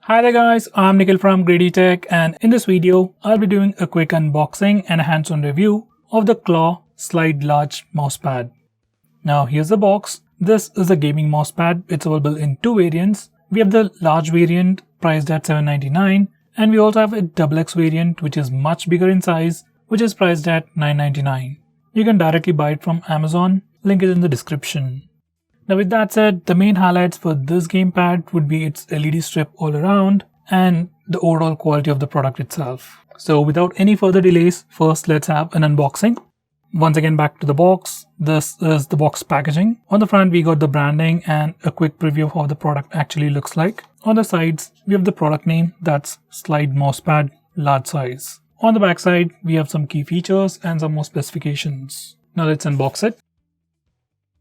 Hi there guys, I'm Nikhil from GreedyTech, and in this video, I'll be doing a quick unboxing and a hands-on review of the Claw Slide Large Mousepad. Now here's the box. This is a gaming mousepad. It's available in two variants. We have the large variant priced at $7.99, and we also have a XXX variant which is much bigger in size, which is priced at $9.99. You can directly buy it from Amazon, link is in the description. Now with that said, the main highlights for this gamepad would be its LED strip all around and the overall quality of the product itself. So without any further delays, first let's have an unboxing. Once again, back to the box. This is the box packaging. On the front we got the branding and a quick preview of how the product actually looks like. On the sides we have the product name, that's Slide Mousepad large size. On the back side we have some key features and some more specifications. Now let's unbox it.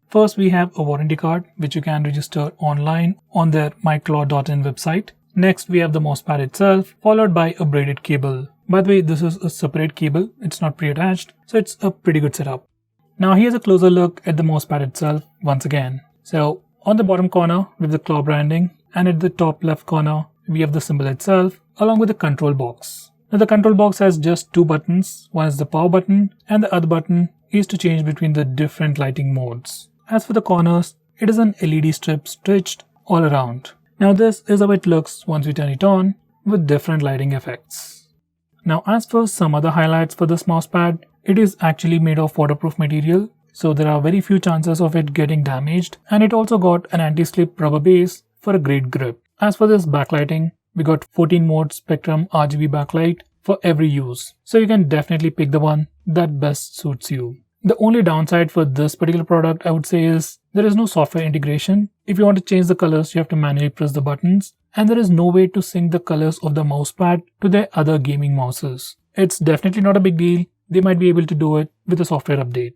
First, we have a warranty card which you can register online on their myclaw.in website. Next, we have the mousepad itself, followed by a braided cable. By the way, this is a separate cable, it's not pre-attached, so it's a pretty good setup. Now here's a closer look at the mousepad itself once again. So on the bottom corner we have the Claw branding, and at the top left corner we have the symbol itself along with the control box. Now the control box has just two buttons. One is the power button and the other button is to change between the different lighting modes. As for the corners, it is an LED strip stitched all around. Now this is how it looks once we turn it on with different lighting effects. Now as for some other highlights for this mousepad, it is actually made of waterproof material, so there are very few chances of it getting damaged, and it also got an anti-slip rubber base for a great grip. As for this backlighting, we got 14 mode spectrum RGB backlight for every use, so you can definitely pick the one that best suits you. The only downside for this particular product I would say is there is no software integration. If you want to change the colors, you have to manually press the buttons, and there is no way to sync the colors of the mousepad to their other gaming mouses. It's definitely not a big deal. They might be able to do it with a software update.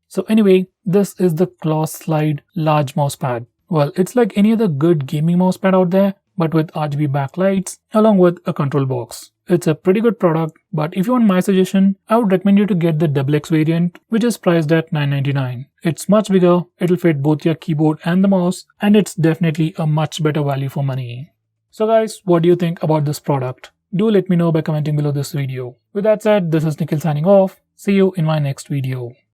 So anyway, this is the Claw Slide Large Mousepad. Well, it's like any other good gaming mousepad out there, but with RGB backlights along with a control box. It's a pretty good product, but if you want my suggestion, I would recommend you to get the XXX variant, which is priced at $9.99. It's much bigger, it'll fit both your keyboard and the mouse, and it's definitely a much better value for money. So guys, what do you think about this product? Do let me know by commenting below this video. With that said, this is Nikhil signing off. See you in my next video.